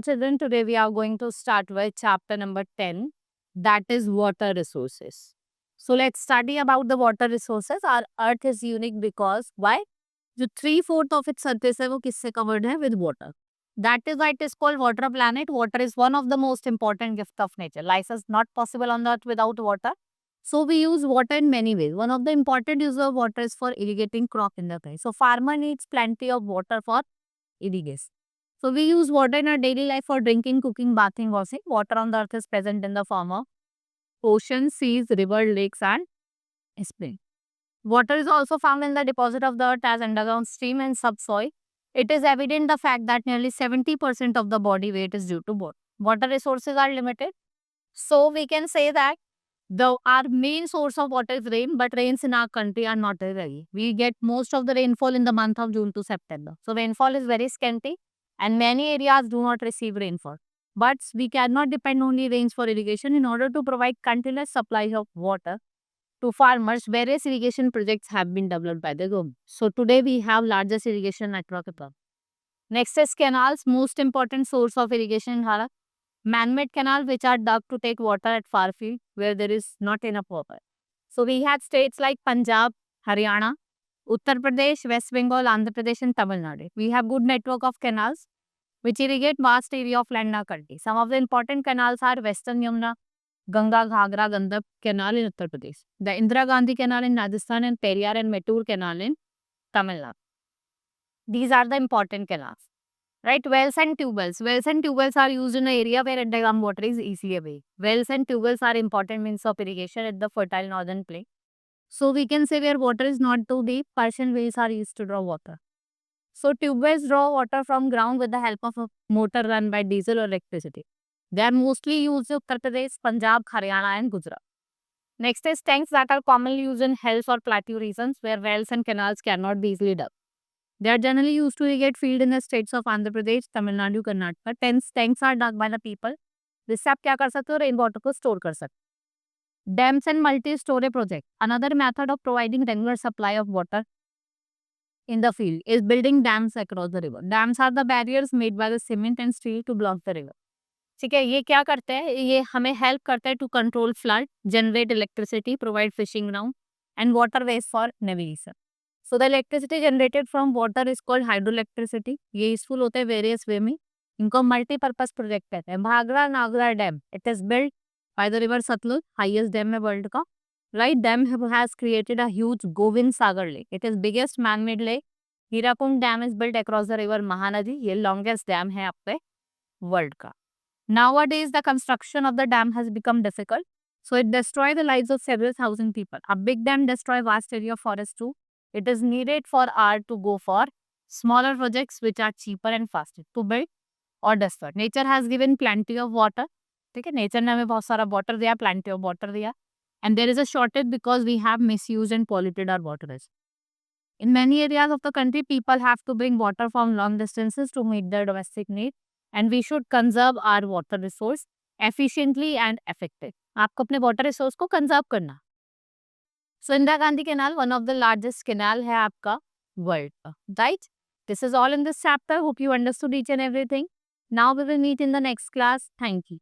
children, today we are going to start with chapter number 10, that is water resources. So let's study about the water resources. Our earth is unique because why? जो 3/4 of its surface है वो किससे covered है? With water. That is why it is called water planet. Water is one of the most important gift of nature. Life is not possible on the earth without water. So we use water in many ways. One of the important use of water is for irrigating crop in the place. So farmer needs plenty of water for irrigation. So we use water in our daily life for drinking, cooking, bathing, washing. Water on the earth is present in the form of oceans, seas, rivers, lakes and springs. Water is also found in the deposit of the earth as underground stream and subsoil. It is evident the fact that nearly 70% of the body weight is due to water. Water resources are limited. So we can say that our main source of water is rain, but rains in our country are not regular. We get most of the rainfall in the month of June to September. So rainfall is very scanty and many areas do not receive rainfall. But we cannot depend only rains for irrigation. In order to provide continuous supply of water to farmers, various irrigation projects have been developed by the government. So today we have largest irrigation network above. Next is canals, most important source of irrigation in Bharat. Man-made canals which are dug to take water at far field where there is not enough water. So we have states like Punjab, Haryana, Uttar Pradesh, West Bengal, Andhra Pradesh and Tamil Nadu. We have good network of canals which irrigate vast area of land in our country. Some of the important canals are Western Yamuna, Ganga, Ghagra, Gandhar Canal in Uttar Pradesh, the Indira Gandhi Canal in Rajasthan and Periyar and Mettur Canal in Tamil Nadu. These are the important canals. Right, wells and tube wells. Wells and tube wells are used in an area where underground water is easily available. Wells and tube wells are important means of irrigation at the fertile northern plain. So we can say where water is not too deep, Persian wells are used to draw water. So tube wells draw water from ground with the help of a motor run by diesel or electricity. They are mostly used in Uttar Pradesh, Punjab, Haryana and Gujarat. Next is tanks that are commonly used in hills or plateau regions where wells and canals cannot be easily dug. They are generally used to irrigate field in the states of Andhra Pradesh, Tamil Nadu, Karnataka. Tanks are dug by the people. जिससे आप क्या कर सकते हो, rain water को store कर सकते. Dams and multi-story project. Another method of providing regular supply of water in the field is building dams across the river. Dams are the barriers made by the cement and steel to block the river. ठीक है, ये क्या करते हैं, ये हमें help करता है to control flood, generate electricity, provide fishing ground and waterways for navigation. So the electricity generated from water is called hydroelectricity. ये यूजफुल होते हैं वेरियस वे में. इनको मल्टीपर्पज प्रोजेक्ट कहते हैं. Bhakra Nangal dam, it is built by the river Sutlej, highest dam है world का. Right, dam has created a huge Govind Sagar lake. It is biggest man made lake. Hirakud dam is built across the river Mahanadi. ये longest dam है आपके world का. Nowadays the construction of the dam has become difficult. So it destroys the lives of several thousand people. A big dam destroys vast area of forest too. It is needed for art to go for smaller projects which are cheaper and faster to build or destroy. Nature has given plenty of water. ठीक है, nature ने हमें बहुत सारा water दिया, plenty of water दिया. And there is a shortage because we have misused and polluted our water. In many areas of the country, people have to bring water from long distances to meet their domestic needs. And we should conserve our water resource efficiently and effectively. आपको अपने water resource को conserve करना. So Indira Gandhi Canal, one of the largest canal है आपका world का, right? This is all in this chapter. Hope you understood each and everything. Now we will meet in the next class. Thank you.